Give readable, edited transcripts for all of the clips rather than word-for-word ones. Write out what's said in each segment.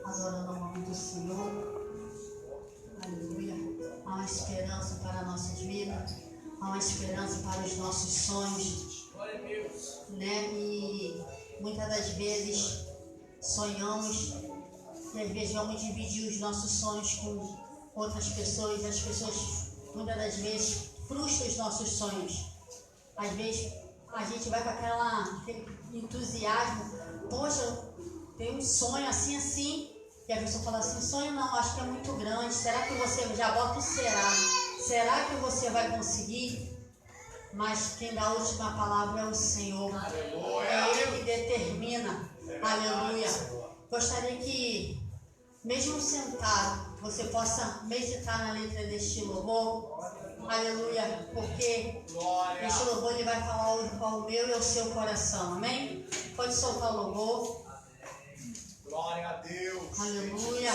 adorando o nome do Senhor. Aleluia. Há uma esperança para nossas vidas, há uma esperança para os nossos sonhos, né? E muitas das vezes sonhamos e às vezes vamos dividir os nossos sonhos com outras pessoas, e as pessoas muitas das vezes frustram os nossos sonhos. Às vezes a gente vai com aquele entusiasmo, poxa, tem um sonho assim, e a pessoa fala assim, sonho não, acho que é muito grande, será que você, já bota o será, será que você vai conseguir? Mas quem dá a última palavra é o Senhor. Aleluia. É Ele que determina. Aleluia. Gostaria que, mesmo sentado, você possa meditar na letra deste louvor. Aleluia. Porque este louvor ele vai falar ao meu e ao seu coração. Amém? Pode soltar o louvor. Glória a Deus. Aleluia.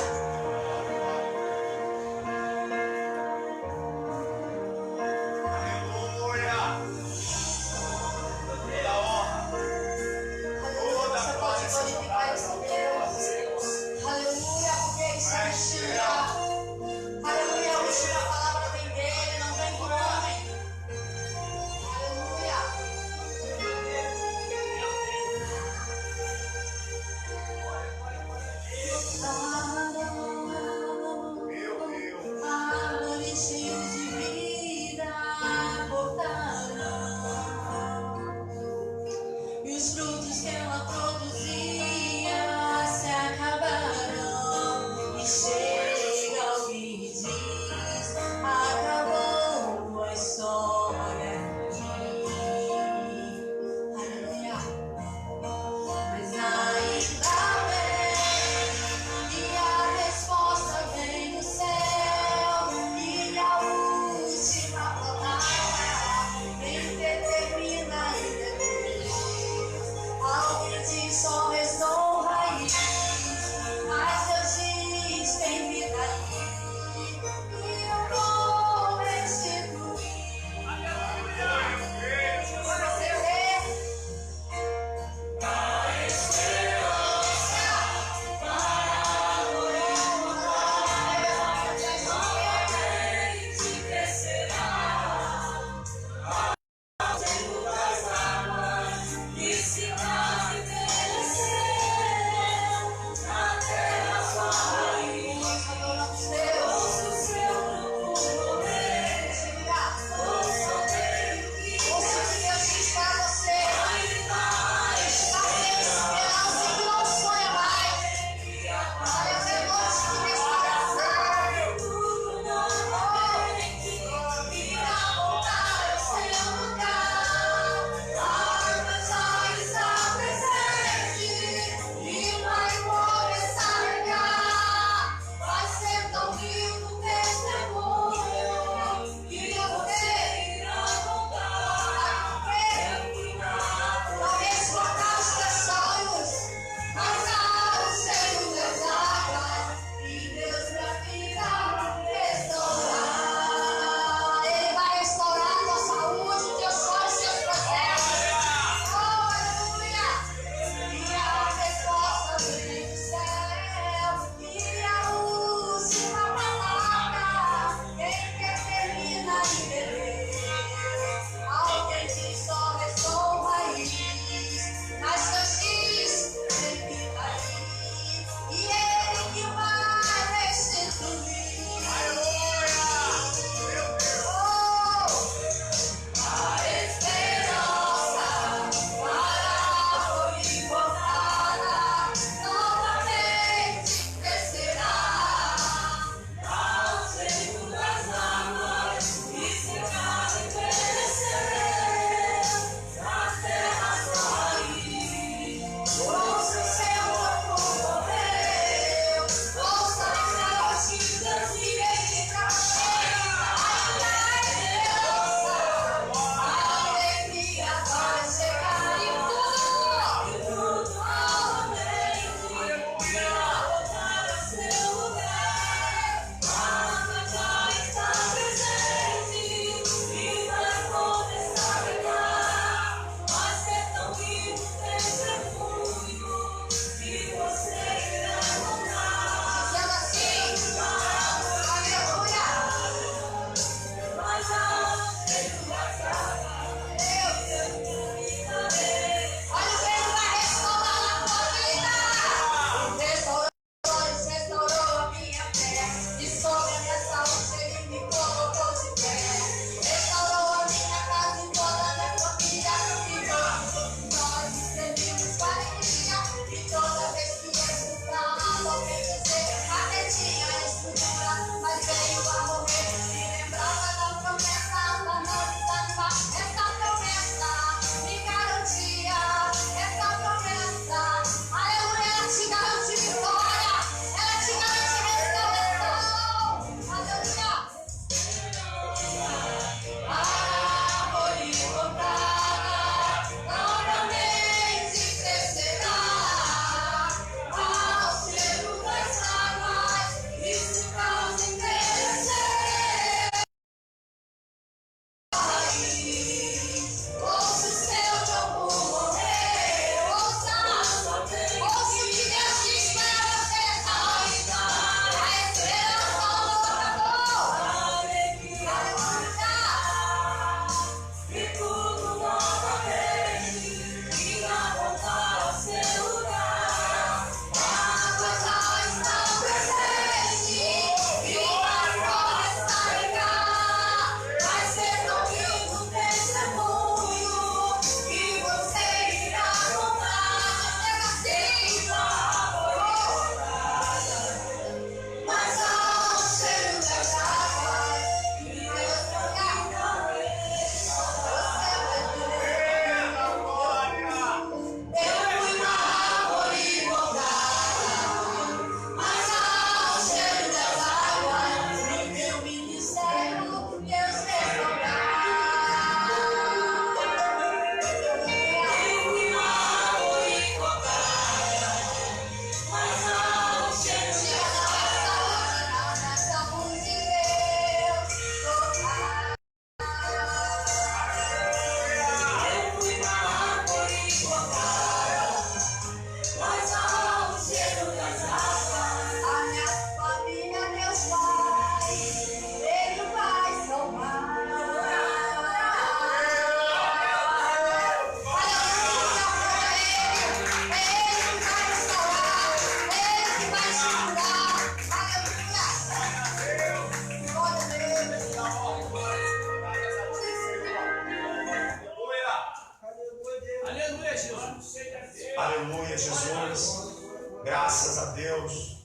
paz, graças a Deus.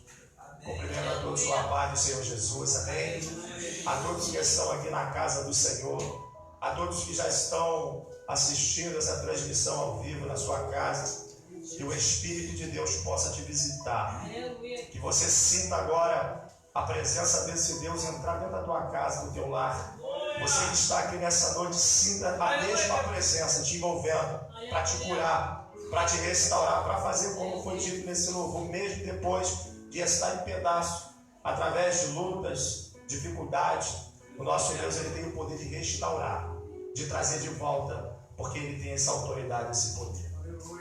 Cumprimento a todos com a paz do Senhor Jesus, amém. A todos que estão aqui na casa do Senhor, a todos que já estão assistindo essa transmissão ao vivo na sua casa, que o Espírito de Deus possa te visitar, que você sinta agora a presença desse Deus entrar dentro da tua casa, do teu lar. Você que está aqui nessa noite, sinta a mesma presença te envolvendo, para te curar, para te restaurar, para fazer como foi dito nesse louvor, mesmo depois de estar em pedaço, através de lutas, dificuldades. O nosso Deus, Ele tem o poder de restaurar, de trazer de volta, porque Ele tem essa autoridade, esse poder.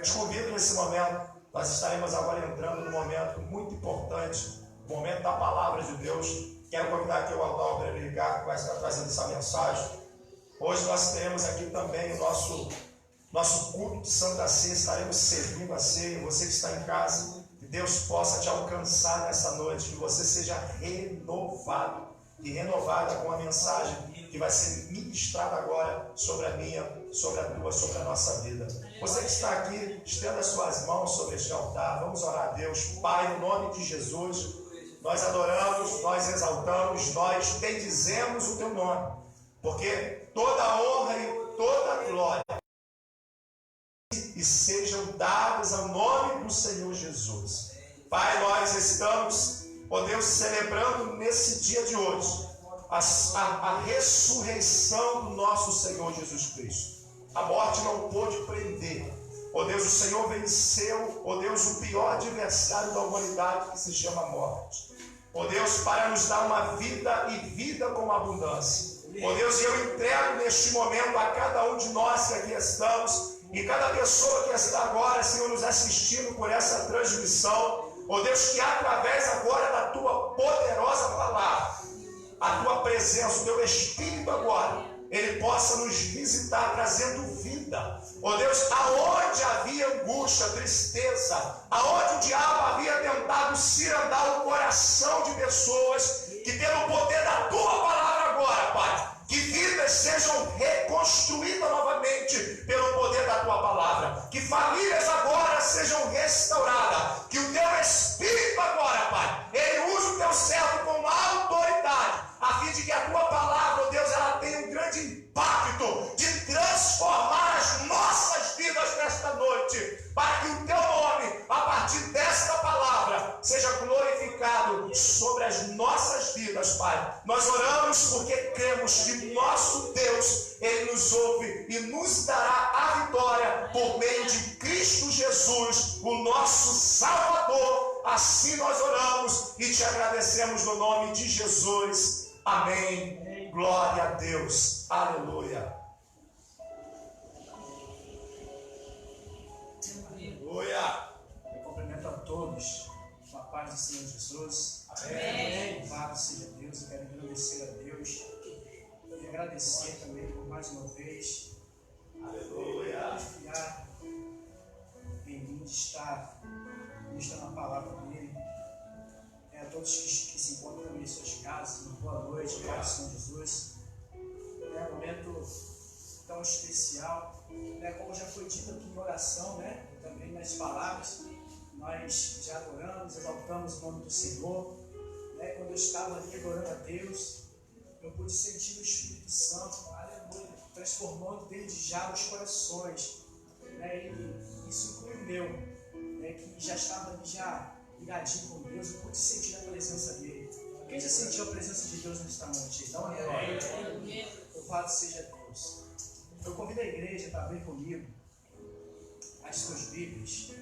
Te convido nesse momento, nós estaremos agora entrando num momento muito importante, o momento da palavra de Deus. Quero convidar aqui o Adalberto Ricardo, que vai estar trazendo essa mensagem. Hoje nós teremos aqui também o nosso culto de Santa Ceia, estaremos servindo a ceia. Você que está em casa, que Deus possa te alcançar nessa noite, que você seja renovado e renovada com a mensagem que vai ser ministrada agora sobre a minha, sobre a tua, sobre a nossa vida. Você que está aqui, estenda as suas mãos sobre este altar. Vamos orar a Deus. Pai, no nome de Jesus, nós adoramos, nós exaltamos, nós bendizemos o teu nome, porque toda a honra e toda a glória e sejam dadas ao nome do Senhor Jesus. Pai, nós estamos, ó Deus, celebrando nesse dia de hoje a ressurreição do nosso Senhor Jesus Cristo. A morte não pôde prender. Ó Deus, o Senhor venceu, ó Deus, o pior adversário da humanidade, que se chama morte. Ó Deus, para nos dar uma vida e vida com abundância. Ó Deus, eu entrego neste momento a cada um de nós que aqui estamos, e cada pessoa que está agora, Senhor, nos assistindo por essa transmissão. Ó Deus, que através agora da tua poderosa palavra, a tua presença, o teu Espírito agora, ele possa nos visitar trazendo vida. Ó Deus, aonde havia angústia, tristeza, aonde o diabo havia tentado cirandar o coração de pessoas, que pelo poder da tua palavra agora, Pai, que vidas sejam reconstruídas novamente pelo poder da tua palavra, que famílias agora sejam restauradas, que o teu Espírito agora, Pai, ele use o teu servo com autoridade, a fim de que a tua palavra, ó Deus, ela tenha um grande impacto de transformar as nossas vidas nesta noite, para que o teu nome, a partir desta palavra, seja glorificado sobre as nossas vidas, Pai. Nós oramos porque cremos que nosso Deus, ele nos ouve e nos dará a vitória por meio de Cristo Jesus, o nosso Salvador. Assim nós oramos e te agradecemos no nome de Jesus. Amém. Glória a Deus. Aleluia. Aleluia. Eu cumprimento a todos com a paz do Senhor Jesus. Amém. Louvado seja Deus. Eu quero agradecer a Deus e agradecer também por mais uma vez. Aleluia. Confiar em mim, de estar na palavra dele. A todos que se encontram também em suas casas, uma boa noite, paz do Senhor Jesus. É um momento tão especial, né? Como já foi dito aqui em oração, né? Também nas palavras, nós já adoramos, exaltamos o nome do Senhor, né? Quando eu estava ali adorando a Deus, eu pude sentir o Espírito Santo, aleluia, transformando desde já os corações, né? E isso inclui o meu, né? Que já estava ali já ligadinho com Deus, eu pude sentir a presença dele. Quem já sentiu a presença de Deus nesta noite? Dá uma glória. Louvado seja Deus. Eu convido a igreja para abrir comigo as suas Bíblias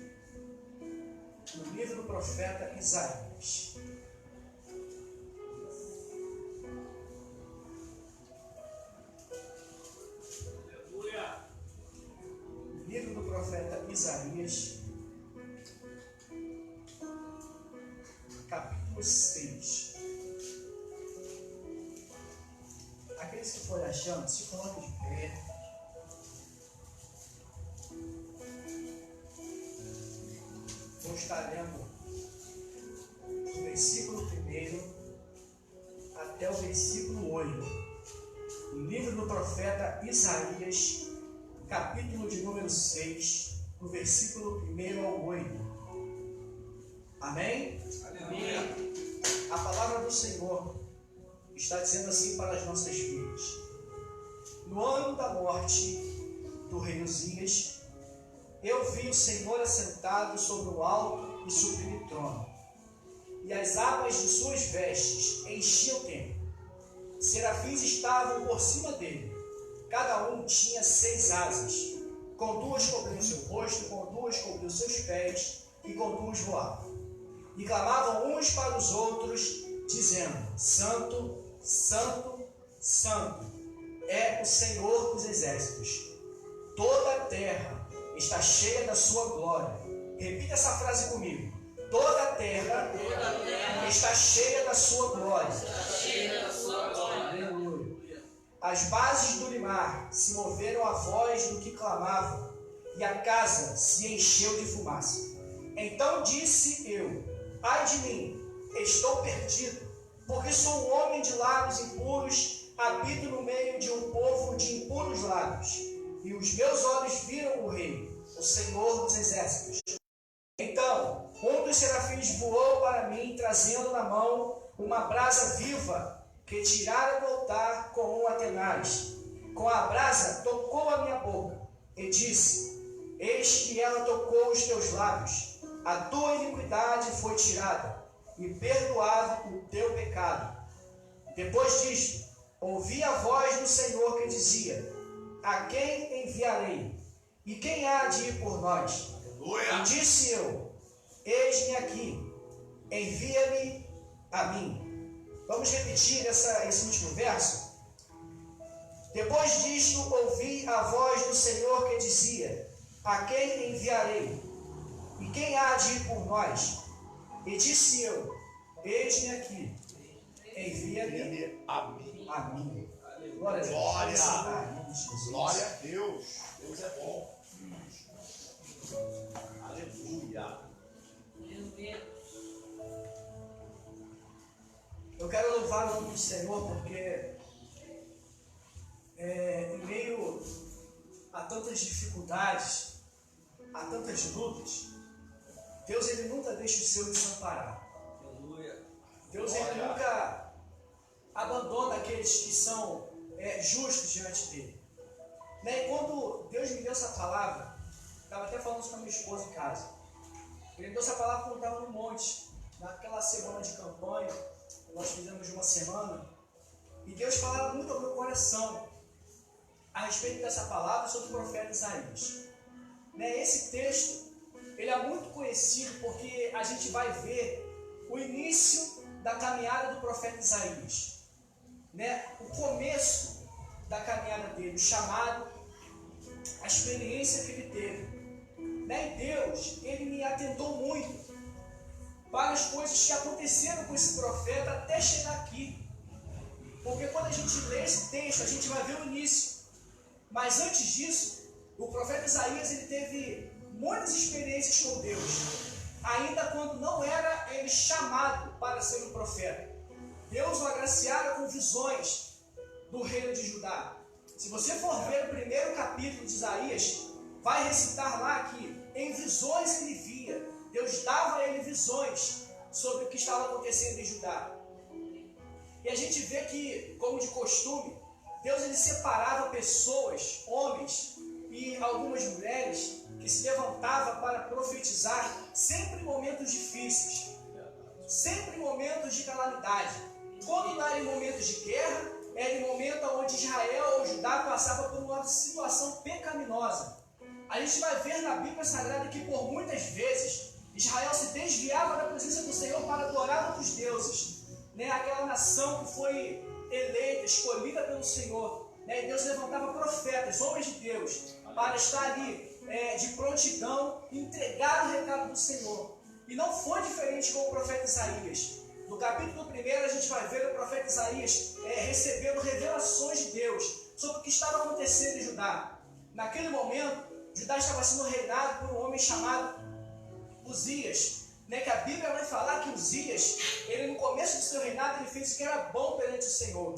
no livro do profeta Isaías. Livro do profeta Isaías, capítulo 6. Aqueles que forem achando, se colocam de pé. Vou estar lendo do versículo 1 até o versículo 8. O livro do profeta Isaías, capítulo de número 6, do versículo 1 ao 8. Amém? Amém. A palavra do Senhor está dizendo assim para as nossas vidas. No ano da morte do rei Uzias, eu vi o Senhor assentado sobre um alto e sublime trono, e as abas de suas vestes enchiam o templo. Serafins estavam por cima dele, cada um tinha 6 asas, com 2 cobriam seu rosto, com 2 cobriam seus pés, e com 2 voavam. E clamavam uns para os outros, dizendo: Santo, Santo, Santo é o Senhor dos exércitos. Toda a terra está cheia da sua glória. Repita essa frase comigo. Toda a terra está cheia da sua glória. Aleluia. As bases do mar se moveram à voz do que clamavam, e a casa se encheu de fumaça. Então disse eu: ai de mim, estou perdido, porque sou um homem de lábios impuros, habito no meio de um povo de impuros lábios. E os meus olhos viram o Rei, o Senhor dos exércitos. Então um dos serafins voou para mim, trazendo na mão uma brasa viva que tirara do altar com um atenaz. Com a brasa tocou a minha boca e disse: eis que ela tocou os teus lábios. A tua iniquidade foi tirada e perdoado o teu pecado. Depois disto, ouvi a voz do Senhor que dizia: a quem enviarei? E quem há de ir por nós? E disse eu: eis-me aqui, envia-me a mim. Vamos repetir esse último verso? Depois disto, ouvi a voz do Senhor que dizia: a quem enviarei? E quem há de ir por nós? E disse eu: eis-me aqui, envia-me a mim. a mim. Glória a Deus. Glória a Deus. Deus é bom. Aleluia. Eu quero louvar o nome do Senhor porque em meio a tantas dificuldades, a tantas lutas, Deus ele nunca deixa o seu desamparar. Deus ele nunca abandona aqueles que são justos diante dele. E quando Deus me deu essa palavra, estava até falando isso com a minha esposa em casa. Ele me deu essa palavra quando estava no monte, naquela semana de campanha, nós fizemos de uma semana, e Deus falava muito ao meu coração a respeito dessa palavra sobre o profeta Isaías. Esse texto ele é muito conhecido porque a gente vai ver o início da caminhada do profeta Isaías, o começo da caminhada dele, o chamado, a experiência que ele teve. E Deus, ele me atentou muito para as coisas que aconteceram com esse profeta até chegar aqui. Porque quando a gente lê esse texto, a gente vai ver o início. Mas antes disso, o profeta Isaías ele teve muitas experiências com Deus, ainda quando não era ele chamado para ser um profeta. Deus o agraciara com visões do reino de Judá. Se você for ver o primeiro capítulo de Isaías, vai recitar lá que em visões ele via, Deus dava a ele visões sobre o que estava acontecendo em Judá. E a gente vê que, como de costume, Deus ele separava pessoas, homens e algumas mulheres que se levantavam para profetizar sempre em momentos difíceis, sempre em momentos de calamidade. Quando não era em momentos de guerra, era em momento onde Israel ou Judá passava por uma situação pecaminosa. A gente vai ver na Bíblia Sagrada que por muitas vezes Israel se desviava da presença do Senhor para adorar outros deuses. Aquela nação que foi eleita, escolhida pelo Senhor. E Deus levantava profetas, homens de Deus, para estar ali de prontidão e entregar o recado do Senhor. E não foi diferente com o profeta Isaías. No capítulo 1 a gente vai ver o profeta Isaías recebendo revelações de Deus sobre o que estava acontecendo em Judá. Naquele momento, Judá estava sendo reinado por um homem chamado Uzias. Que a Bíblia vai falar que Uzias, ele no começo do seu reinado, ele fez o que era bom perante o Senhor.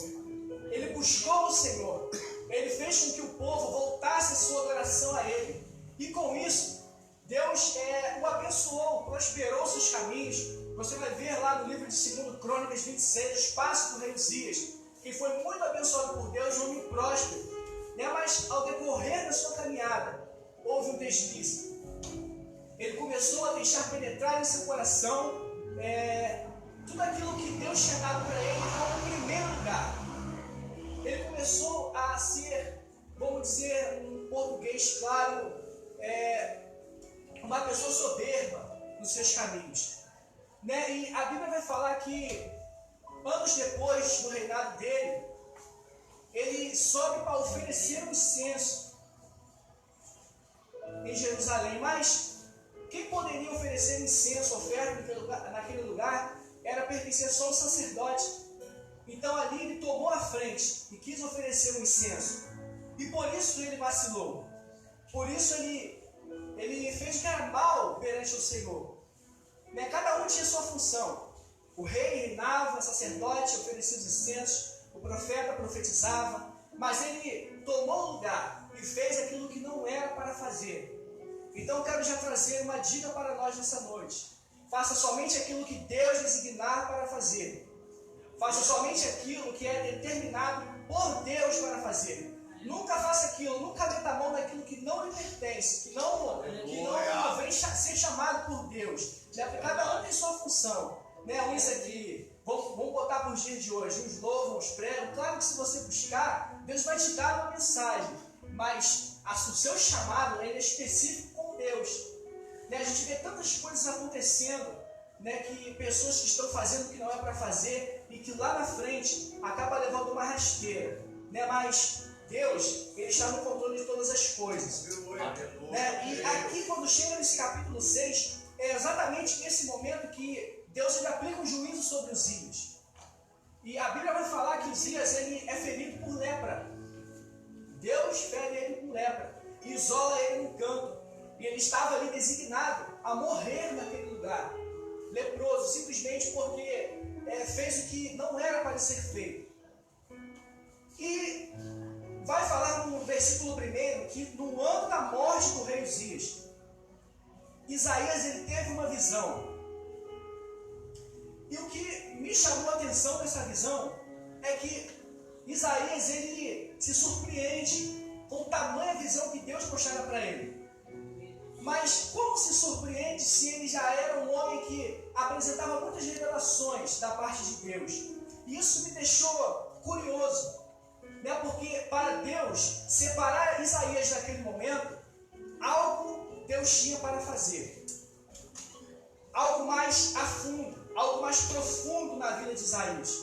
Ele buscou o Senhor. Ele fez com que o povo voltasse a sua adoração a ele. E com isso, Deus o abençoou, prosperou seus caminhos. Você vai ver lá no livro de 2 Crônicas 26, os passos do rei Uzias, que foi muito abençoado por Deus, um homem próspero. Mas ao decorrer da sua caminhada, houve um deslize. Ele começou a deixar penetrar em seu coração tudo aquilo que Deus tinha dado para ele como primeiro lugar. Ele começou a ser, vamos dizer, um português claro, uma pessoa soberba nos seus caminhos. E a Bíblia vai falar que, anos depois do reinado dele, ele sobe para oferecer um incenso em Jerusalém. Mas quem poderia oferecer incenso, oferta naquele lugar, era pertencer só ao sacerdote. Então ali ele tomou a frente e quis oferecer um incenso. E por isso ele vacilou. Por isso ele fez que era mal perante o Senhor. Cada um tinha sua função. O rei reinava, o sacerdote oferecia os incensos, o profeta profetizava, mas ele tomou lugar e fez aquilo que não era para fazer. Então eu quero já trazer uma dica para nós nessa noite. Faça somente aquilo que Deus designar para fazer. Faça somente aquilo que é determinado por Deus para fazer. Nunca faça aquilo, nunca meta a mão naquilo que não lhe pertence, que não vem ser chamado por Deus. Cada um tem sua função. Uns aqui, vamos botar para os dias de hoje, uns louvam, uns pregam. Claro que se você buscar, Deus vai te dar uma mensagem, mas o seu chamado é específico com Deus. A gente vê tantas coisas acontecendo, que pessoas que estão fazendo o que não é para fazer e que lá na frente acaba levando uma rasteira. Mas Deus, Ele está no controle de todas as coisas. E aqui, quando chega nesse capítulo 6, é exatamente nesse momento que Deus ele aplica um juízo sobre Uzias. E a Bíblia vai falar que Uzias ele é ferido por lepra. Deus fere ele por lepra e isola ele no canto. E ele estava ali designado a morrer naquele lugar, leproso, simplesmente porque fez o que não era para ser feito. E vai falar no versículo 1 que no ano da morte do rei Uzias, Isaías ele teve uma visão. E o que me chamou a atenção nessa visão é que Isaías ele se surpreende com tamanha visão que Deus mostrara para ele. Mas como se surpreende se ele já era um homem que apresentava muitas revelações da parte de Deus? E isso me deixou curioso, porque para Deus separar Isaías naquele momento, algo Deus tinha para fazer. Algo mais a fundo, algo mais profundo na vida de Isaías.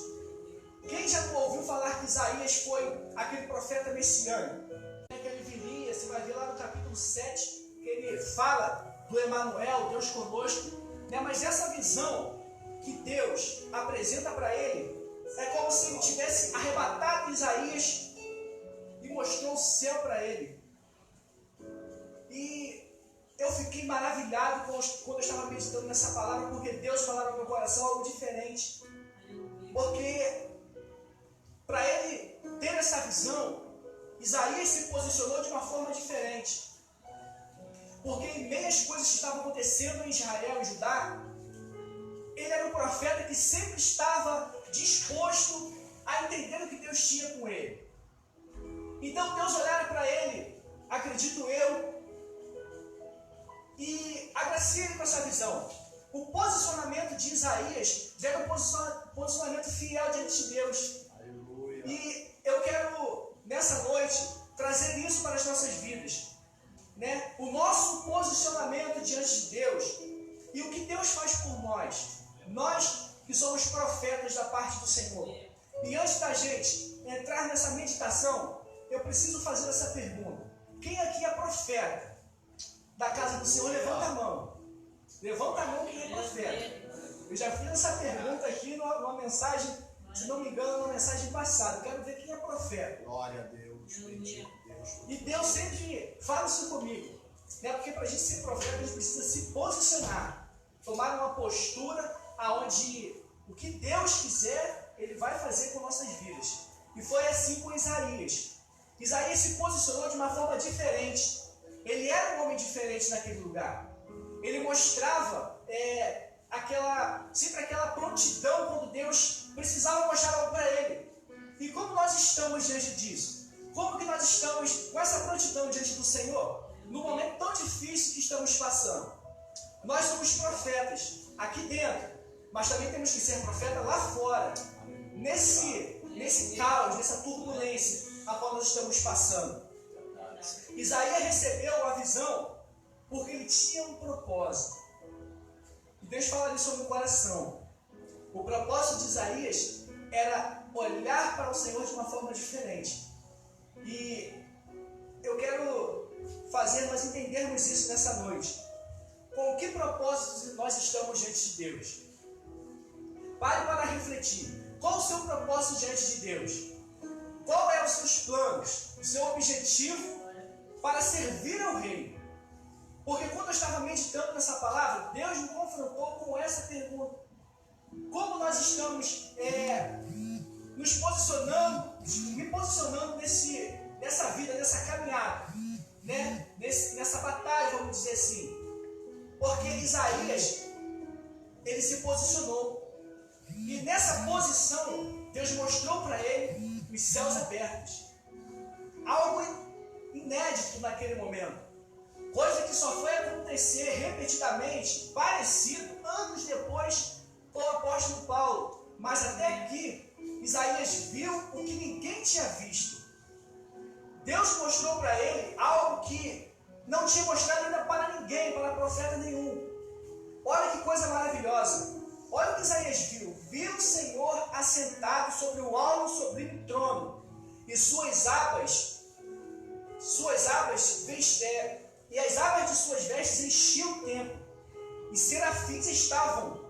Quem já não ouviu falar que Isaías foi aquele profeta messiânico? Que ele viria, você vai ver lá no capítulo 7, que ele fala do Emanuel, Deus conosco. Mas essa visão que Deus apresenta para ele, é como se ele tivesse arrebatado Isaías e mostrou o céu para ele. E eu fiquei maravilhado quando eu estava meditando nessa palavra, porque Deus falava no meu coração algo diferente. Porque para ele ter essa visão, Isaías se posicionou de uma forma diferente. Porque em meio às coisas que estavam acontecendo em Israel e Judá, ele era um profeta que sempre estava disposto a entender o que Deus tinha com ele. Então Deus olhara para ele, acredito eu, e agracia ele com essa visão. O posicionamento de Isaías era um posicionamento fiel diante de Deus. Aleluia. E eu quero, nessa noite, trazer isso para as nossas vidas. O nosso posicionamento diante de Deus e o que Deus faz por nós que somos profetas da parte do Senhor. E antes da gente entrar nessa meditação, eu preciso fazer essa pergunta: quem aqui é profeta da casa do Senhor? Levanta a mão. Levanta a mão quem é profeta. Eu já fiz essa pergunta aqui numa mensagem, se não me engano, numa mensagem passada. Eu quero ver quem é profeta. Glória a Deus, bendito Deus. E Deus sempre fala isso comigo, porque para a gente ser profeta, a gente precisa se posicionar, tomar uma postura aonde o que Deus quiser, Ele vai fazer com nossas vidas. E foi assim com Isaías. Isaías se posicionou de uma forma diferente. Ele era um homem diferente naquele lugar. ele mostrava sempre aquela prontidão quando Deus precisava mostrar algo para ele. E como nós estamos diante disso? Como que nós estamos com essa prontidão diante do Senhor? No momento tão difícil que estamos passando. Nós somos profetas aqui dentro, mas também temos que ser profeta lá fora. Nesse caos, nessa turbulência a qual nós estamos passando. Isaías recebeu a visão porque ele tinha um propósito. E Deus fala isso no meu coração. O propósito de Isaías era olhar para o Senhor de uma forma diferente. E eu quero fazer nós entendermos isso nessa noite. Com que propósito nós estamos diante de Deus? Pare para refletir. Qual o seu propósito diante de Deus? Qual é os seus planos? O seu objetivo para servir ao Rei? Porque quando eu estava meditando nessa palavra, Deus me confrontou com essa pergunta. Como nós estamos nos posicionando, me posicionando nessa vida, nessa caminhada, né? Nessa batalha, vamos dizer assim. Porque Isaías, ele se posicionou. E nessa posição, Deus mostrou para ele os céus abertos. Algo inédito naquele momento. Coisa que só foi acontecer repetidamente, parecido, anos depois, com o apóstolo Paulo. Mas até aqui, Isaías viu o que ninguém tinha visto. Deus mostrou para ele algo que não tinha mostrado ainda para ninguém, para profeta nenhum. Olha que coisa maravilhosa. Olha o que Isaías viu. Viu o Senhor assentado sobre o alto e sublime trono, e suas abas e as abas de suas vestes enchiam o templo, e serafins estavam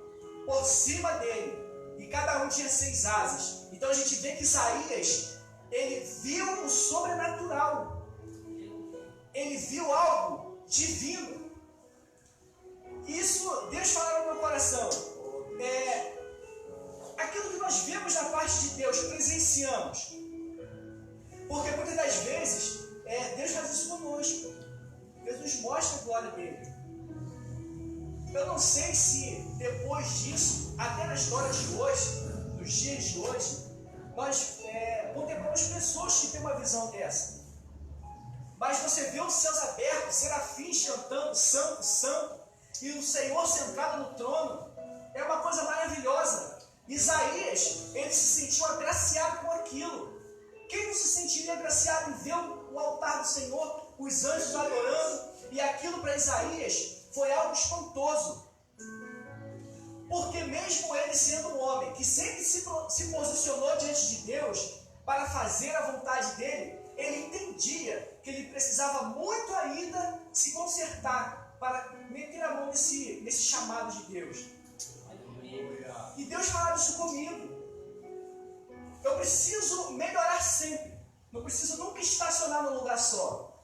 por cima dele, e cada um tinha 6 asas. Então a gente vê que Isaías, ele viu o sobrenatural, ele viu algo divino. Isso Deus falou no meu coração. Aquilo que nós vemos da parte de Deus, presenciamos. Porque muitas das vezes Deus faz isso conosco. Deus nos mostra a glória dele. Eu não sei se depois disso, até na história de hoje, nos dias de hoje, nós contemplamos pessoas que têm uma visão dessa. Mas você vê os céus abertos, serafins cantando santo, santo, e o Senhor sentado no trono, é uma coisa maravilhosa. Isaías, ele se sentiu agraciado com aquilo. Quem não se sentiria agraciado em ver o altar do Senhor, os anjos adorando? E aquilo para Isaías foi algo espantoso. Porque mesmo ele sendo um homem que sempre se posicionou diante de Deus para fazer a vontade dele, ele entendia que ele precisava muito ainda se consertar para meter a mão nesse chamado de Deus. E Deus falava isso comigo. Eu preciso melhorar sempre. Não preciso nunca estacionar num lugar só.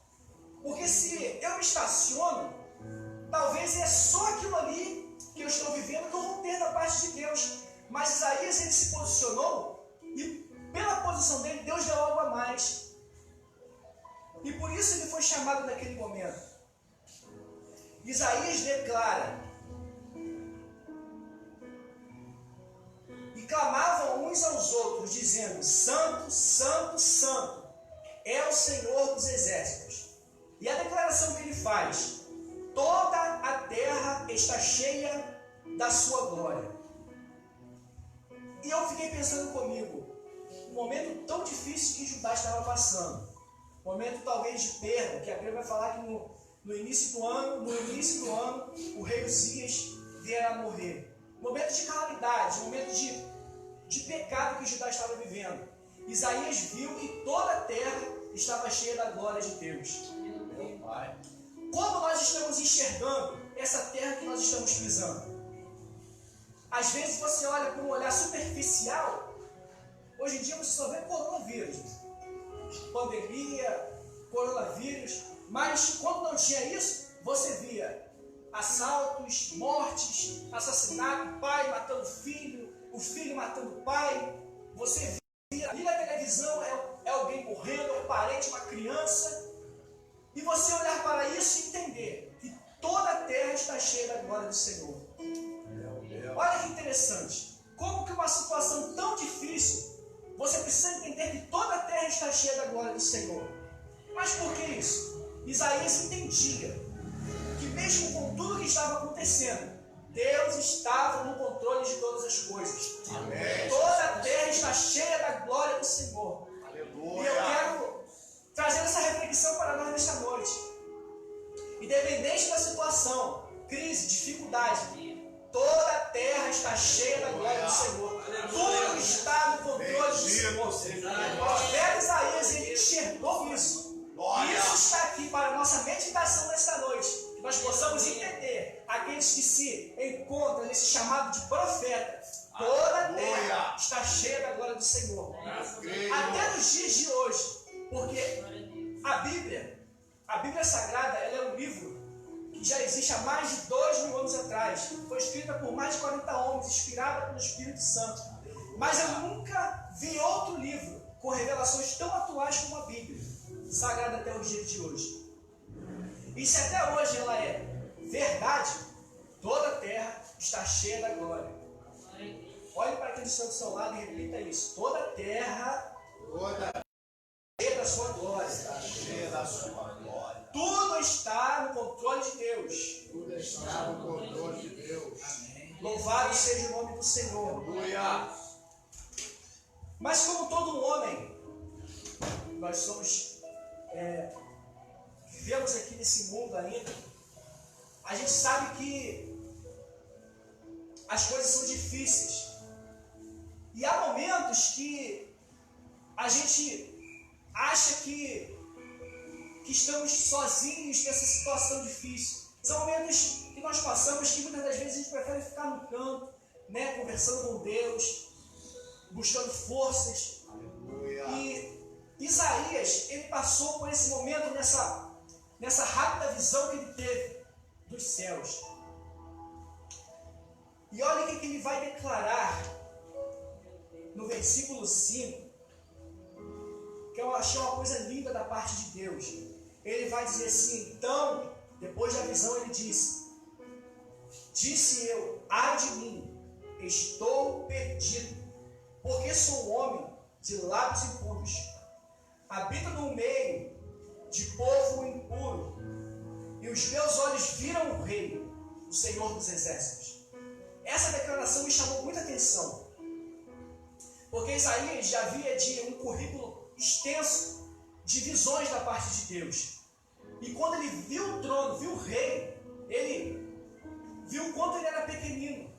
Porque se eu me estaciono, talvez é só aquilo ali que eu estou vivendo que eu vou ter da parte de Deus. Mas Isaías, ele se posicionou e pela posição dele, Deus deu algo a mais. E por isso ele foi chamado naquele momento. Isaías declara: e clamavam uns aos outros, dizendo: Santo, Santo, Santo é o Senhor dos exércitos. E a declaração que ele faz: toda a terra está cheia da sua glória. E eu fiquei pensando comigo, um momento tão difícil que Judá estava passando, momento talvez de perda, que a Bíblia vai falar que no início do ano, o rei Uzias viera a morrer. Momento de calamidade, momento de pecado que Judá estava vivendo. Isaías viu que toda a terra estava cheia da glória de Deus. Como nós estamos enxergando essa terra que nós estamos pisando? Às vezes você olha por um olhar superficial. Hoje em dia você só vê coronavírus, pandemia, coronavírus. Mas quando não tinha isso, você via assaltos, mortes, assassinato, pai matando filho, o filho matando o pai. Você via ali na televisão é alguém morrendo, é um parente, uma criança. E você olhar para isso e entender que toda a terra está cheia da glória do Senhor. Olha que interessante. Como que uma situação tão difícil, você precisa entender que toda a terra está cheia da glória do Senhor. Mas por que isso? Isaías entendia que mesmo com tudo que estava acontecendo, Deus estava no controle de todas as coisas. Amém. Toda a terra está cheia da glória do Senhor. Aleluia. E eu quero trazer essa reflexão para nós nesta noite. Independente da situação, crise, dificuldade, toda a terra está cheia da glória do Senhor. Tudo está no controle do Senhor. O profeta Isaías, ele enxergou isso. E isso está aqui para a nossa meditação nesta noite. Que nós possamos entender, aqueles que se encontram nesse chamado de profeta, toda a terra está cheia da glória do Senhor. Até nos dias de hoje. Porque a Bíblia Sagrada, ela é um livro que já existe há mais de 2000 anos atrás. Foi escrita por mais de 40 homens, inspirada pelo Espírito Santo. Mas eu nunca vi outro livro com revelações tão atuais como a Bíblia Sagrada até os dias de hoje. E se até hoje ela é verdade, toda a terra está cheia da glória. Olhe para quem está do seu lado e repita isso. Toda a terra cheia da sua glória. Está cheia da sua glória. Tudo está no controle de Deus. Tudo está no controle de Deus. Amém. Louvado seja o nome do Senhor. Aleluia. Mas como todo homem, nós somos, vivemos aqui nesse mundo ainda, a gente sabe que as coisas são difíceis. E há momentos que a gente acha que estamos sozinhos nessa situação difícil. São momentos que nós passamos que muitas das vezes a gente prefere ficar no canto, né, conversando com Deus, buscando forças. Aleluia. E Isaías, ele passou por esse momento nessa rápida visão que ele teve dos céus. E olha o que ele vai declarar no versículo 5, que eu achei uma coisa linda da parte de Deus. Ele vai dizer assim: então, depois da visão, ele disse eu, ai de mim, estou perdido, porque sou um homem de lábios impuros, habito no meio de povo impuro, e os meus olhos viram o Rei, o Senhor dos Exércitos. Essa declaração me chamou muita atenção, porque Isaías já havia de um currículo extenso de visões da parte de Deus. E quando ele viu o trono, viu o rei, ele viu o quanto ele era pequenino.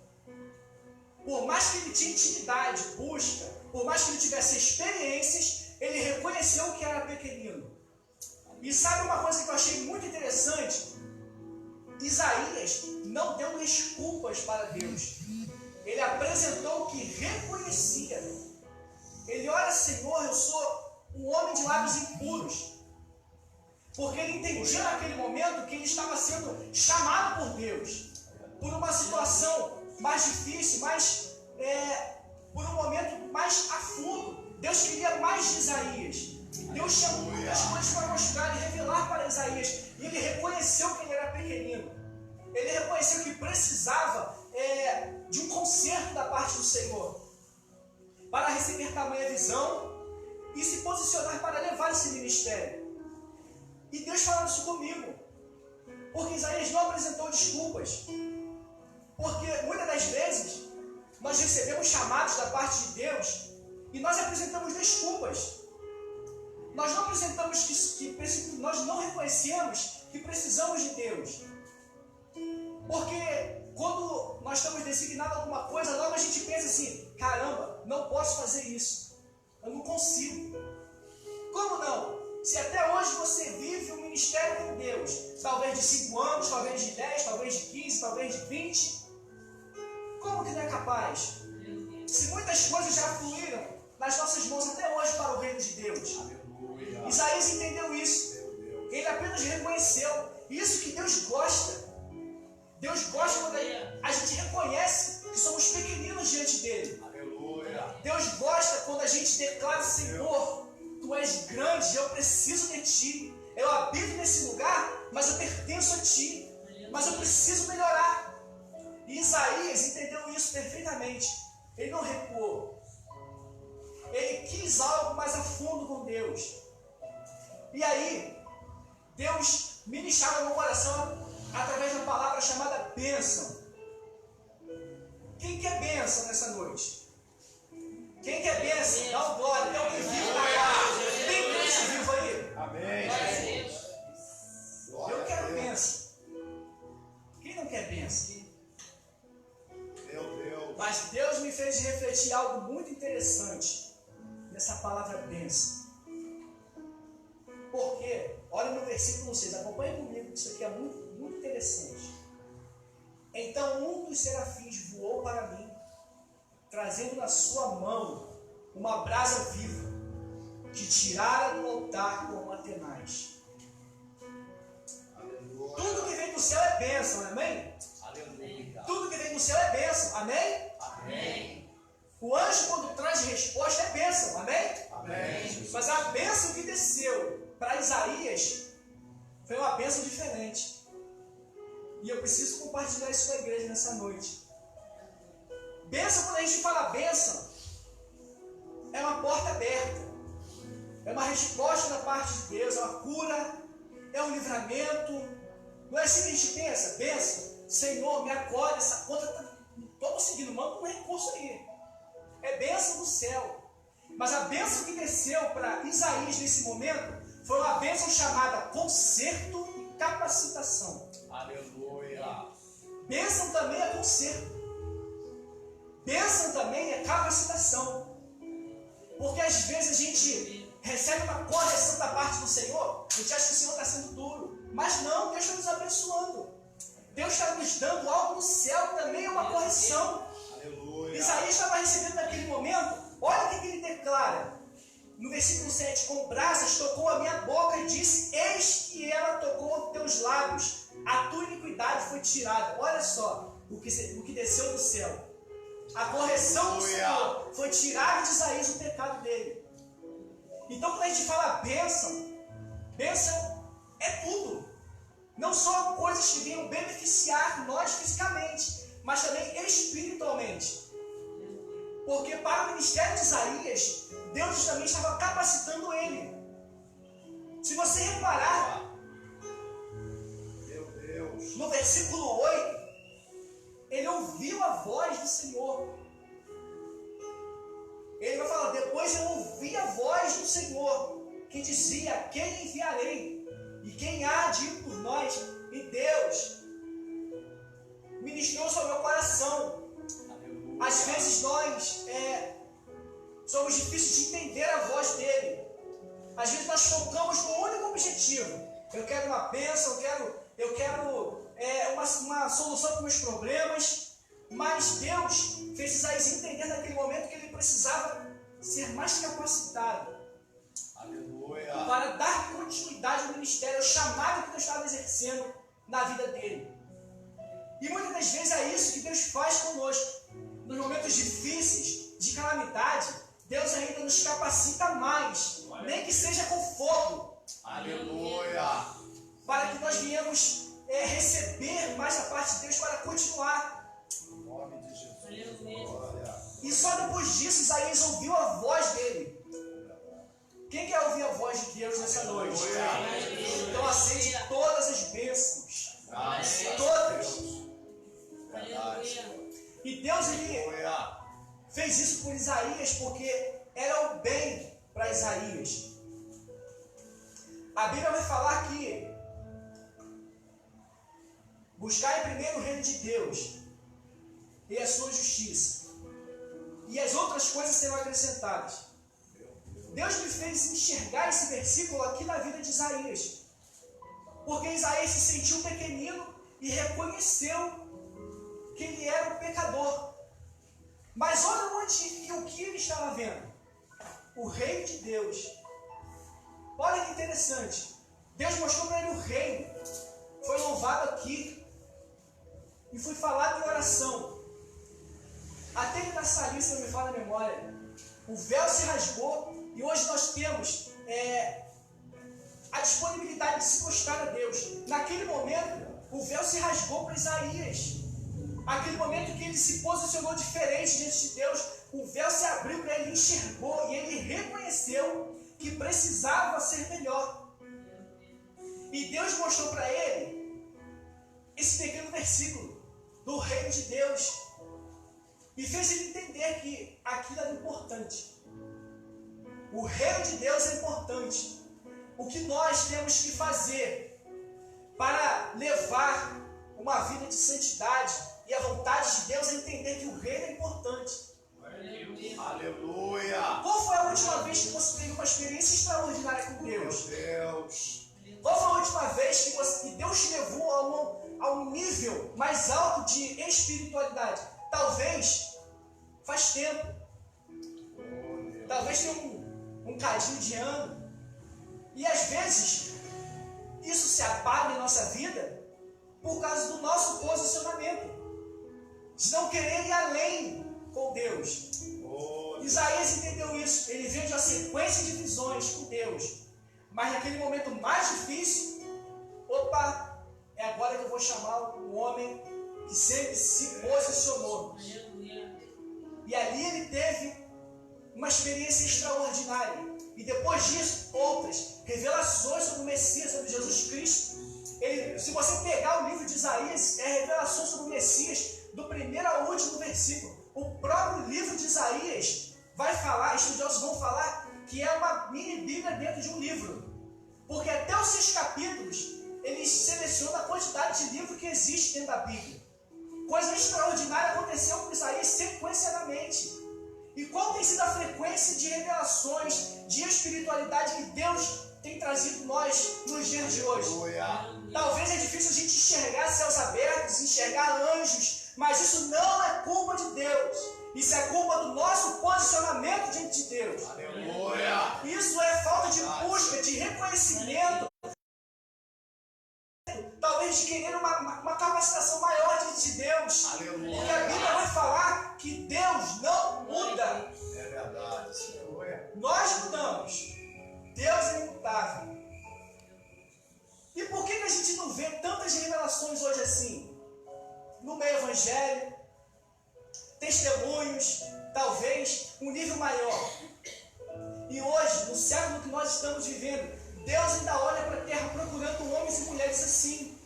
Por mais que ele tinha intimidade, busca, por mais que ele tivesse experiências, ele reconheceu que era pequenino. E sabe uma coisa que eu achei muito interessante? Isaías não deu desculpas para Deus. Ele apresentou o que reconhecia. Ele: olha, Senhor, eu sou um homem de lábios impuros. Porque ele entendia naquele momento que ele estava sendo chamado por Deus, por uma situação mais difícil, por um momento mais a fundo. Deus queria mais de Isaías. Deus tinha muitas coisas para mostrar e revelar para Isaías. E ele reconheceu que ele era pequenino. Ele reconheceu que precisava de um conserto da parte do Senhor, para receber tamanha visão e se posicionar para levar esse ministério. E Deus falando isso comigo, porque Isaías não apresentou desculpas. Porque muitas das vezes nós recebemos chamados da parte de Deus e nós apresentamos desculpas. Nós não apresentamos nós não reconhecemos que precisamos de Deus. Porque quando nós estamos designados a alguma coisa, logo a gente pensa assim: caramba, não posso fazer isso, eu não consigo. Como não? Se até hoje você vive um ministério com Deus, talvez de 5 anos, talvez de 10, talvez de 15, talvez de 20, como que não é capaz? Se muitas coisas já fluíram nas nossas mãos até hoje para o reino de Deus. Aleluia. Isaías entendeu isso. Ele apenas reconheceu. Isso que Deus gosta. Deus gosta quando a gente reconhece que somos pequeninos diante dele. Aleluia. Deus gosta quando a gente declara: Senhor, Tu és grande, eu preciso de Ti. Eu habito nesse lugar, mas eu pertenço a Ti. Mas Isaías entendeu isso perfeitamente. Ele não recuou. Ele quis algo mais a fundo com Deus. E aí, Deus ministrava no coração através de uma palavra chamada bênção. Quem quer bênção nessa noite? Quem quer bênção? Dá um glória. Tem alguém vivo na casa? Tem crente vivo aí? Amém. Eu quero bênção. Quem não quer bênção? Meu Deus. Mas Deus me fez refletir algo muito interessante nessa palavra bênção. Porque, olha no versículo 6, acompanhe comigo, que isso aqui é muito, muito interessante. Então um dos serafins voou para mim, trazendo na sua mão uma brasa viva, que tirara do altar com uma tenaz. Aleluia. Tudo que vem do céu é bênção, amém? Aleluia. Tudo que vem do céu é bênção, amém? Amém. O anjo, quando traz resposta, é bênção, amém? Amém. Mas a bênção que desceu para Isaías foi uma bênção diferente. E eu preciso compartilhar isso com a igreja nessa noite. Bênção, quando a gente fala bênção, é uma porta aberta. É uma resposta da parte de Deus, é uma cura, é um livramento. Não é assim que a gente pensa, bênção, Senhor, me acolhe, essa conta não estou conseguindo, manda um recurso aí. É bênção do céu. Mas a bênção que desceu para Isaías nesse momento foi uma bênção chamada conserto e capacitação. Aleluia. Bênção também é conserto. Bênção também é capacitação. Porque às vezes a gente recebe uma correção da parte do Senhor, a gente acha que o Senhor está sendo duro. Mas não, Deus está nos abençoando. Deus está nos dando algo no céu que também é uma correção. Aleluia. Isaías estava recebendo naquele momento, olha o que ele declara. No versículo 7, com brasas tocou a minha boca e disse, eis que ela tocou os teus lábios, a tua iniquidade foi tirada. Olha só o que desceu do céu. A correção do Senhor foi tirar de Isaías o pecado dele. Então quando a gente fala bênção, bênção é tudo. Não só coisas que venham beneficiar nós fisicamente, mas também espiritualmente. Porque para o ministério de Isaías, Deus também estava capacitando ele. Se você reparar, Meu Deus. no versículo 8, ele ouviu a voz do Senhor. Ele vai falar, depois eu ouvi a voz do Senhor, que dizia, quem enviarei? E quem há de ir por nós? E Deus ministrou sobre o meu coração. Aleluia. Às vezes nós somos difíceis de entender a voz dele. Às vezes nós focamos no único objetivo. Eu quero uma bênção, eu quero uma solução para os meus problemas. Mas Deus fez Isaías entender naquele momento que ele precisava ser mais capacitado. Aleluia. Para dar continuidade ao ministério, ao chamado que Deus estava exercendo na vida dele. E muitas das vezes é isso que Deus faz conosco. Nos momentos difíceis, de calamidade, Deus ainda nos capacita mais, nem que seja com fogo. Aleluia. Para que nós venhamos receber mais a parte de Deus para continuar. Em nome de Jesus. Glória. E só depois disso Isaías ouviu a voz dele. Quem quer ouvir a voz de Deus nessa noite? Então acende todas as bênçãos. Graças Todas. a Deus. Verdade. E Deus ele Aleluia. fez isso por Isaías porque era o bem para Isaías. A Bíblia vai falar que buscar em primeiro o reino de Deus e a sua justiça, e as outras coisas serão acrescentadas. Deus me fez enxergar esse versículo aqui na vida de Isaías, porque Isaías se sentiu pequenino e reconheceu que ele era um pecador. Mas olha onde e o que ele estava vendo: o reino de Deus. Olha que interessante, Deus mostrou para ele o reino. Foi louvado aqui e foi falado em oração. Até que da Salissa, se não me falha a memória, o véu se rasgou e hoje nós temos a disponibilidade de se prostrar a Deus. Naquele momento, o véu se rasgou para Isaías. aquele momento que ele se posicionou diferente diante de Deus, o véu se abriu para ele, enxergou e ele reconheceu que precisava ser melhor. E Deus mostrou para ele esse pequeno versículo do reino de Deus e fez ele entender que aquilo era importante. O reino de Deus é importante. O que nós temos que fazer para levar uma vida de santidade e a vontade de Deus é entender que o reino é importante. Aleluia. Qual foi a última vez que você teve uma experiência extraordinária com Deus? Meu Deus. Qual foi a última vez que Deus te levou a um nível mais alto de espiritualidade? Talvez faz tempo. Talvez tenha um cadinho de ano. E às vezes isso se apaga em nossa vida por causa do nosso posicionamento, de não querer ir além com Deus. Isaías entendeu isso. Ele veio de uma sequência de visões com Deus, mas naquele momento mais difícil, é agora que eu vou chamar o homem que sempre se posicionou. E ali ele teve uma experiência extraordinária. E depois disso, outras revelações sobre o Messias, sobre Jesus Cristo. Se você pegar o livro de Isaías, é revelação sobre o Messias, do primeiro ao último versículo. O próprio livro de Isaías vai falar, estudiosos vão falar, que é uma mini Bíblia dentro de um livro. Porque até os 6 capítulos, eles selecionam a quantidade de livro que existe dentro da Bíblia. Coisa extraordinária aconteceu com Isaías sequenciadamente. E qual tem sido a frequência de revelações, de espiritualidade que Deus tem trazido nós nos dias de hoje? Talvez é difícil a gente enxergar céus abertos, enxergar anjos, mas isso não é culpa de Deus. Isso é culpa do nosso posicionamento diante de Deus. Aleluia. Isso é falta de busca, de reconhecimento. Talvez de querer uma capacitação maior diante de Deus. Aleluia. Porque a Bíblia vai falar que Deus não muda. É verdade, Senhor. Nós mudamos. Deus é imutável. E por que a gente não vê tantas revelações hoje assim? No meio evangélico, testemunhos, talvez um nível maior. E hoje, no século que nós estamos vivendo, Deus ainda olha para a terra procurando homens e mulheres assim.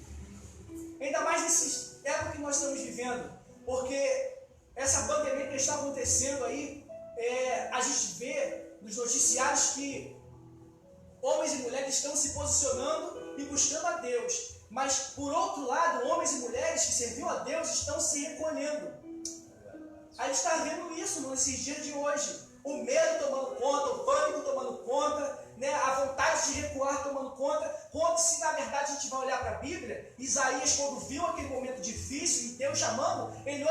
Ainda mais nesse época que nós estamos vivendo. Porque essa pandemia que está acontecendo aí, a gente vê nos noticiários que homens e mulheres estão se posicionando e buscando a Deus. Mas, por outro lado, homens e mulheres que serviam a Deus estão se recolhendo. A gente está vendo isso nesses dias de hoje. O medo tomando conta, o pânico tomando conta, né? A vontade de recuar tomando conta. Quando se na verdade a gente vai olhar para a Bíblia, Isaías, quando viu aquele momento difícil e Deus chamando, ele,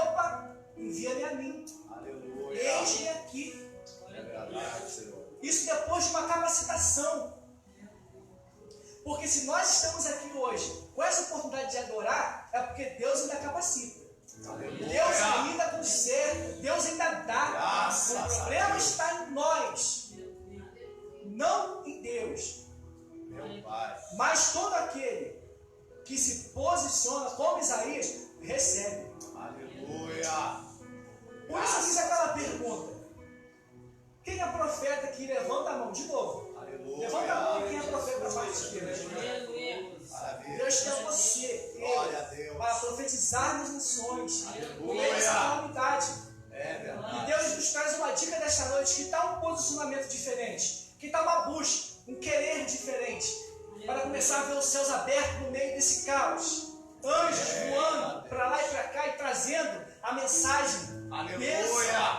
envia-me a mim. Aleluia. Eis-me aqui. É verdade, Senhor. Isso depois de uma capacitação. Porque se nós estamos aqui hoje com essa oportunidade de adorar, é porque Deus ainda capacita. Aleluia. Deus ainda conserta, Deus ainda dá. Graças O problema está em nós, não em Deus. Meu Pai. Mas todo aquele que se posiciona como Isaías, recebe. Aleluia. Por isso eu fiz aquela pergunta. Quem é profeta que levanta a mão? De novo. Aleluia. Levanta a mão e quem é profeta da parte de Deus. Maravilha. Deus quer você, Glória a Deus. para profetizar nas nações. Aleluia. No meio dessa calamidade. É E verdade. Deus nos traz uma dica desta noite, que está um posicionamento diferente, que está uma busca, um querer diferente, para começar a ver os céus abertos no meio desse caos. Anjos voando para lá e para cá e trazendo a mensagem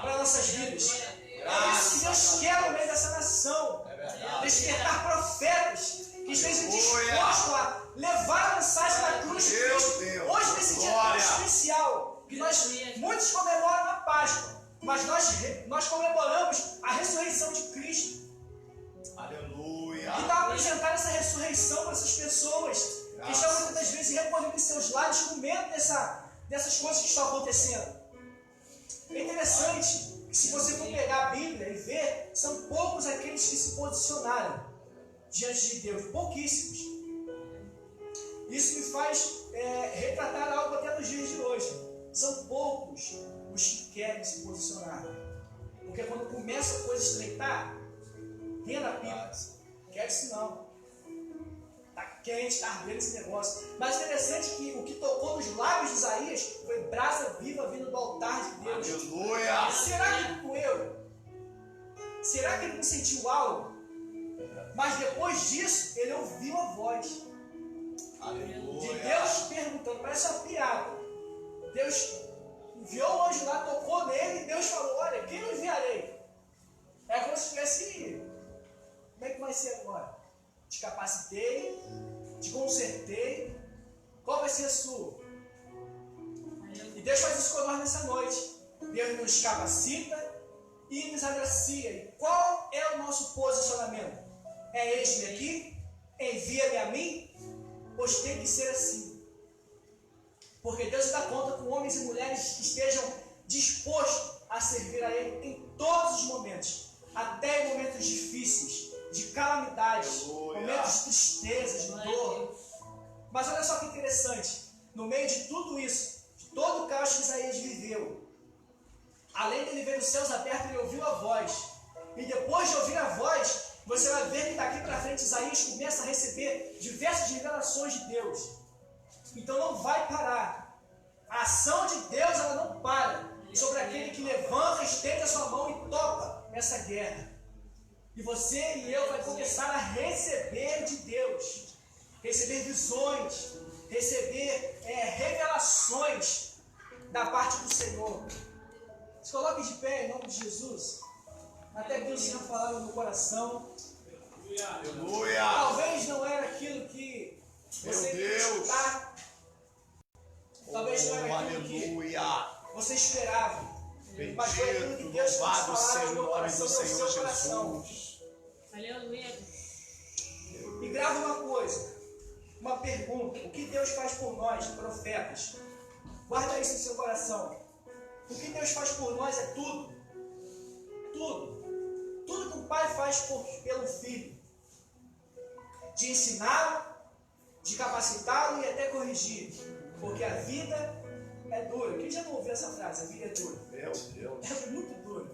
para nossas vidas. É isso que Deus quer no meio dessa nação. É verdade. Despertar profetas que estejam dispostos a levar a mensagem da cruz de Meu Cristo. Deus. Hoje, nesse dia tão Glória. especial, que muitos comemoram a Páscoa, mas nós comemoramos a ressurreição de Cristo. Aleluia. E dá apresentar essa ressurreição para essas pessoas que estão muitas das vezes recolhendo em seus lares com medo dessas coisas que estão acontecendo. É interessante que, se você for pegar a Bíblia e ver, são poucos aqueles que se posicionaram diante de Deus, pouquíssimos. Isso me faz retratar algo até nos dias de hoje. São poucos os que querem se posicionar. Porque quando começa a coisa a estreitar, renda a pipa. Quer-se não. Está quente, está ardendo esse negócio. Mas interessante que o que tocou nos lábios de Isaías foi brasa viva vindo do altar de Deus. Aleluia. Será que ele doeu? Será que ele não sentiu algo? Mas depois disso, ele ouviu a voz de Aleluia. Deus perguntando. Parece uma piada. Deus enviou o anjo lá, tocou nele e Deus falou: olha, quem eu enviarei? É como se tivesse... Como é que vai ser agora? Te capacitei, te consertei. Qual vai ser a sua? E Deus faz isso conosco nessa noite. Deus nos capacita e nos agracia. E qual é o nosso posicionamento? É este aqui? Envia-me a mim? Pois tem que ser assim. Porque Deus dá conta com homens e mulheres que estejam dispostos a servir a Ele em todos os momentos. Até em momentos difíceis, de calamidades, momentos de tristeza, de dor. Mas olha só que interessante. No meio de tudo isso, de todo o caos que Isaías viveu, além de ele ver os céus abertos, ele ouviu a voz. E depois de ouvir a voz, você vai ver que daqui para frente Isaías começa a receber diversas revelações de Deus. Então não vai parar. A ação de Deus, ela não para sobre aquele que levanta, estende a sua mão e topa essa guerra. E você e eu vai começar a receber de Deus, receber visões, receber revelações da parte do Senhor. Se coloque de pé em nome de Jesus. Até que o Senhor falava no coração. Aleluia. Talvez não era aquilo que você queria escutar. Talvez não era aquilo que você esperava. Mas foi aquilo que Bendito, Deus louvado seja o nome do coração, Senhor seu coração. Jesus. Aleluia. E grava uma coisa, uma pergunta: o que Deus faz por nós, profetas? Guarda isso no seu coração. O que Deus faz por nós é tudo. Tudo. Tudo que o Pai faz pelo Filho. De ensiná-lo, de capacitá-lo e até corrigir. Porque a vida é dura. Quem já não ouviu essa frase? A vida é dura. Meu Deus. É muito dura.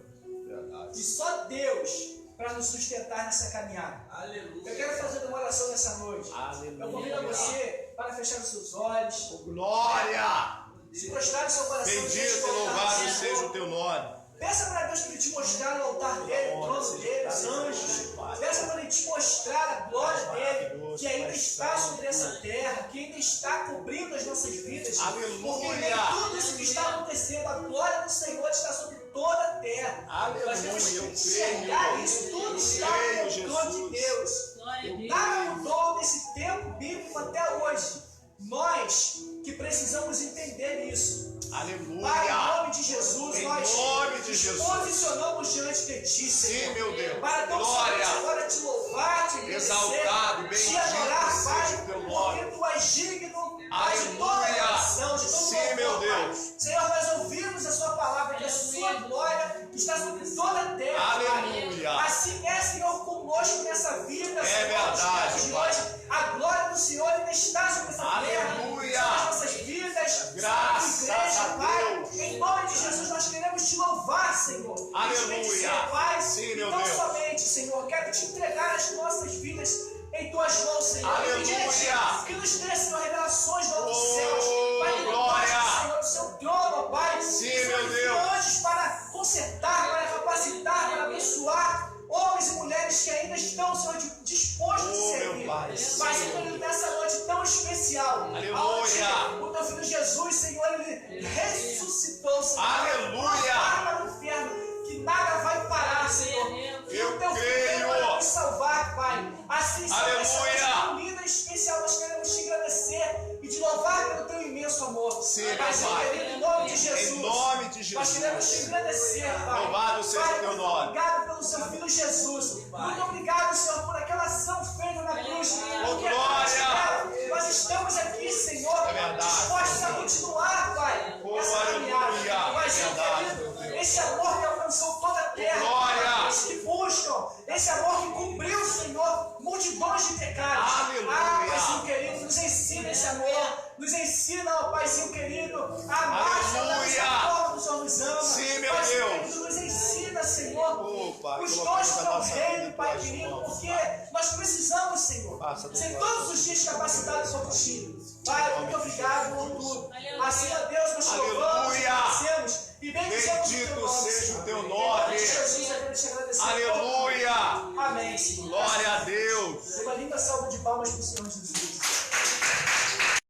Verdade. E só Deus para nos sustentar nessa caminhada. Aleluia. Eu quero fazer uma oração nessa noite. Aleluia. Eu convido a você para fechar os seus olhos, Glória. se prostrar no seu coração. Bendito e louvado seja o teu nome. Peça para Deus que Ele te mostrar o altar dele, o trono dele, os anjos. Peça para Ele te mostrar a glória dele, que ainda está sobre essa terra, que ainda está cobrindo as nossas vidas. Aleluia. Porque nem tudo isso que está acontecendo, a glória do Senhor está sobre toda a terra. Aleluia. Nós temos que Eu enxergar creio. isso, tudo Eu está creio, no controle de Jesus. Deus. Glória a Deus. Nada mudou nesse tempo bíblico até hoje. Nós que precisamos entender isso. Aleluia. Pai, em nome de Jesus, Em nós nome de Jesus. posicionamos diante de Ti, Senhor. Sim, meu Deus. Para tão somente Glória. agora te louvar, te agradecer, Exaltado, te bendito adorar, seja Pai, o teu porque nome. Tu és digno, Pai, de toda Aleluia. adoração, de todo Sim, louvor, meu Pai. Deus. Senhor, nós ouvimos a Sua palavra, que a Sua glória está sobre toda a terra, Aleluia. Pai. Assim é, Senhor, conosco nessa vida, Senhor, verdade, nos dias de Pai. hoje. A glória do Senhor ainda está sobre essa terra, Aleluia. sobre as nossas vidas, Graças sobre a igreja, a Pai. Deus. Em nome de Jesus, nós queremos te louvar, Senhor. E te Aleluia. bendizer, Pai. Sim, meu e não Deus. somente, Senhor, quero te entregar as nossas vidas em tuas mãos, Senhor. Aleluia. E pedir que nos dê, Senhor, revelações do alto dos céus. Pai, que glória. nós, Senhor, do seu trono, ó Pai. Sim, Que meu nos dê Deus. anjos para consertar, para capacitar, para abençoar homens e mulheres que ainda estão, Senhor, dispostos a Oh, servir. meu Pai. Mas, Senhor, nessa noite tão especial, Aleluia. aonde o teu filho Jesus, Senhor, ele ressuscitou, Senhor. Aleluia. Para o inferno, que nada vai parar, Senhor. Que Eu o teu creio. filho vai nos salvar, Pai. Assim, Senhor, Aleluia. nessa noite tão linda e especial, nós queremos te agradecer e te louvar pelo teu imenso amor. Sim, meu Pai, Pai. querido, em nome de Jesus. Em nome de Nós queremos te Jesus. agradecer, Pai. Louvado seja Pai, o teu muito nome. obrigado pelo seu filho Jesus. Muito obrigado, Senhor, por aquela ação feita na cruz. Oh, Porque glória. através dela, nós estamos aqui, Senhor, É verdade. dispostos a continuar, Pai, Oh, essa aleluia. caminhada. Mas, É verdade, querido, meu Deus. esse amor que alcançou toda a terra, Glória. os que buscam, esse amor que cobriu, Senhor, multidões de pecados. Aleluia. Ah, mas, meu querido, nos ensina esse amor. Nos ensina, ó Paizinho querido, a amar, Senhor, da forma que o Senhor nos ama. Sim, meu Pai Deus. querido, nos ensina, Senhor, Oh, Pai, os colocamos dons a do teu nossa vida reino, em Pai tuas querido, mãos, porque nós precisamos, Senhor, Faça do ser teu todos os dias capacitados por ti. Pai, muito obrigado por tudo. Assim, ó Deus, nós te louvamos, Aleluia. agradecemos e bendizemos o teu Bendito nome, seja Senhor. o teu Em nome. Jesus, eu quero te agradecer. Aleluia. Amém, Senhor. Glória a Deus. Uma linda salva de palmas para o Senhor Jesus.